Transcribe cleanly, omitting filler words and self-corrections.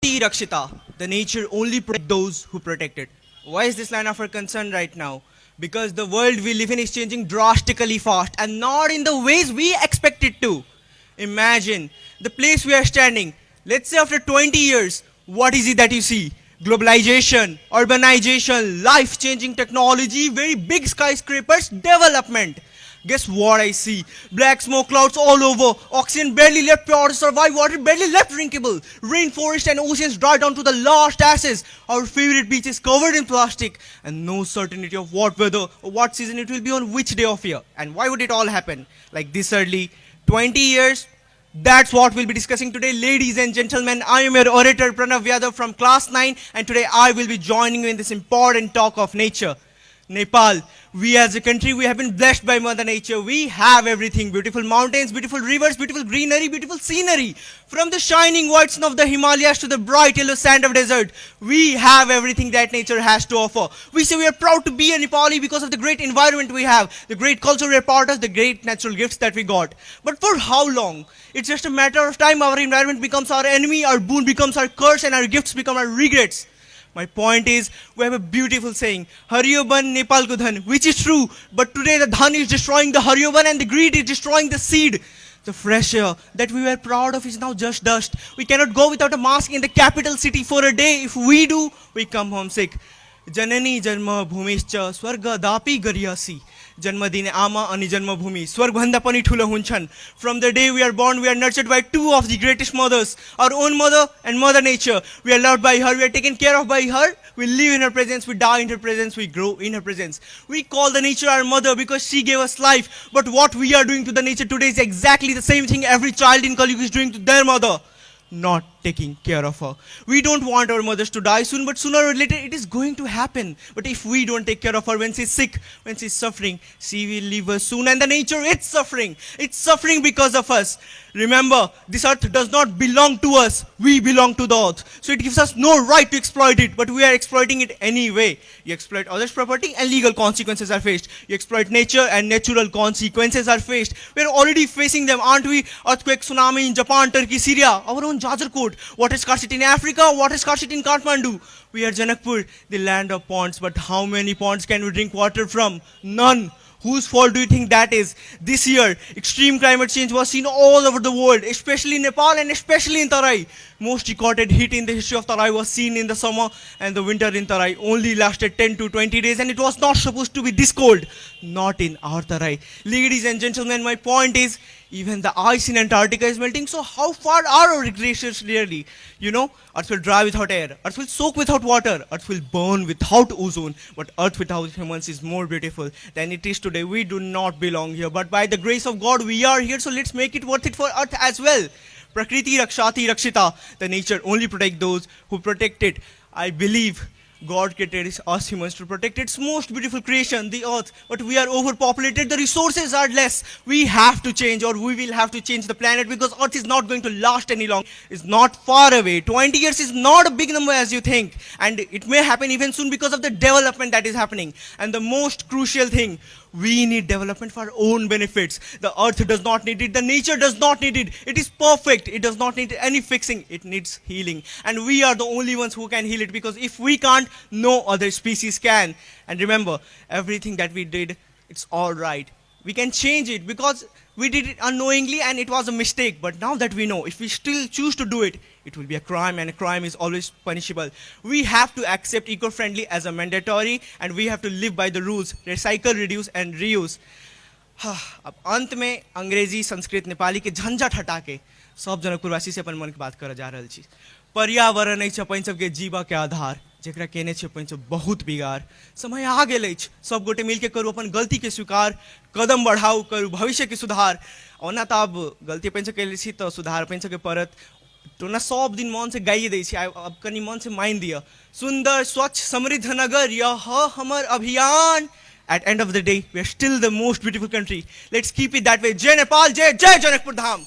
Rakshita, the nature only protects those who protect it. Why is this line of our concern right now? Because the world we live in is changing drastically fast and not in the ways we expect it to. Imagine the place we are standing. Let's say after 20 years, what is it that you see? Globalization, urbanization, life-changing technology, very big skyscrapers, development. Guess what I see? Black smoke clouds all over. Oxygen barely left pure to survive. Water barely left drinkable. Rainforest and oceans dry down to the last ashes. Our favorite beach is covered in plastic. And no certainty of what weather or what season it will be on which day of year. And why would it all happen? Like this early? 20 years? That's what we'll be discussing today, ladies and gentlemen. I am your orator Pranav Yadav from class 9 and today I will be joining you in this important talk of nature. Nepal, we as a country, we have been blessed by Mother Nature. We have everything, beautiful mountains, beautiful rivers, beautiful greenery, beautiful scenery. From the shining white snow of the Himalayas to the bright yellow sand of desert, we have everything that nature has to offer. We say we are proud to be a Nepali because of the great environment we have, the great culture we are part of, the great natural gifts that we got. But for how long? It's just a matter of time our environment becomes our enemy, our boon becomes our curse and our gifts become our regrets. My point is, we have a beautiful saying, Hariyo Ban Nepal Ko Dhan, which is true, but today the dhan is destroying the Hariyo Ban and the greed is destroying the seed. The fresh air that we were proud of is now just dust. We cannot go without a mask in the capital city for a day. If we do, we come home sick. Janani Janma Bhumischa Swarga Dapi Gariyasi. Janmadine Ama Ani Janma Bhumi. Swargbhanda Pani Thula Hunchan. From the day we are born, we are nurtured by two of the greatest mothers. Our own mother and Mother Nature. We are loved by her, we are taken care of by her. We live in her presence, we die in her presence, we grow in her presence. We call the nature our mother because she gave us life. But what we are doing to the nature today is exactly the same thing every child in Kali is doing to their mother. Not taking care of her. We don't want our mothers to die soon, but sooner or later it is going to happen. But if we don't take care of her when she's sick, when she's suffering, she will leave us soon. And the nature, it's suffering. It's suffering because of us. Remember, this earth does not belong to us. We belong to the earth. So it gives us no right to exploit it, but we are exploiting it anyway. You exploit others' property and legal consequences are faced. You exploit nature and natural consequences are faced. We are already facing them, aren't we? Earthquake, tsunami in Japan, Turkey, Syria. Our own Jajarkot. Water scarcity in Africa, water scarcity in Kathmandu. We are Janakpur, the land of ponds. But how many ponds can we drink water from? None. Whose fault do you think that is? This year, extreme climate change was seen all over the world, especially in Nepal and especially in Tarai. Most recorded heat in the history of Tarai was seen in the summer, and the winter in Tarai only lasted 10 to 20 days, and it was not supposed to be this cold. Not in our Tarai. Ladies and gentlemen, my point is, even the ice in Antarctica is melting, so how far are our glaciers really? You know, Earth will dry without air, Earth will soak without water, Earth will burn without ozone, but Earth without humans is more beautiful than it is today. We do not belong here, but by the grace of God, we are here, so let's make it worth it for Earth as well. Prakriti Rakshati Rakshita, the nature only protects those who protect it. I believe God created us humans to protect its most beautiful creation, the earth. But we are overpopulated, the resources are less. We have to change, or we will have to change the planet, because earth is not going to last any long. It's not far away. 20 years is not a big number as you think. And it may happen even soon because of the development that is happening. And the most crucial thing, we need development for our own benefits. The earth does not need it. The nature does not need it. It is perfect. It does not need any fixing. It needs healing. And we are the only ones who can heal it, because if we can't, no other species can. And remember, everything that we did, it's all right. We can change it because we did it unknowingly and it was a mistake. But now that we know, if we still choose to do it, it will be a crime, and a crime is always punishable. We have to accept eco-friendly as a mandatory, and we have to live by the rules, recycle, reduce and reuse. अब अंत में अंग्रेजी, संस्कृत, नेपाली के झंझट हटा के सब जनकपुरवासी से अपन मन की बात कर जा रहा छी। पर्यावरण है अपन सबके जीवा के आधार, जेकरा केने छै अपन सब बहुत बिगाड़। समय आ गेल अछि, सब गोटे मिलके करू अपन गलती के स्वीकार, कदम बढ़ाऊ, करू भविष्य के सुधार। ओना त अब गलती अपन सब केले छी त सुधार अपन सब के परत। तो ना सब दिन मन से गाइए दै छी, अब कनी मन से माइन दिया। सुंदर स्वच्छ समृद्ध नगर यह हमर अभियान। At end of the day, we are still the most beautiful country. Let's keep it that way. Jai Nepal, Jai Janakpur Dham.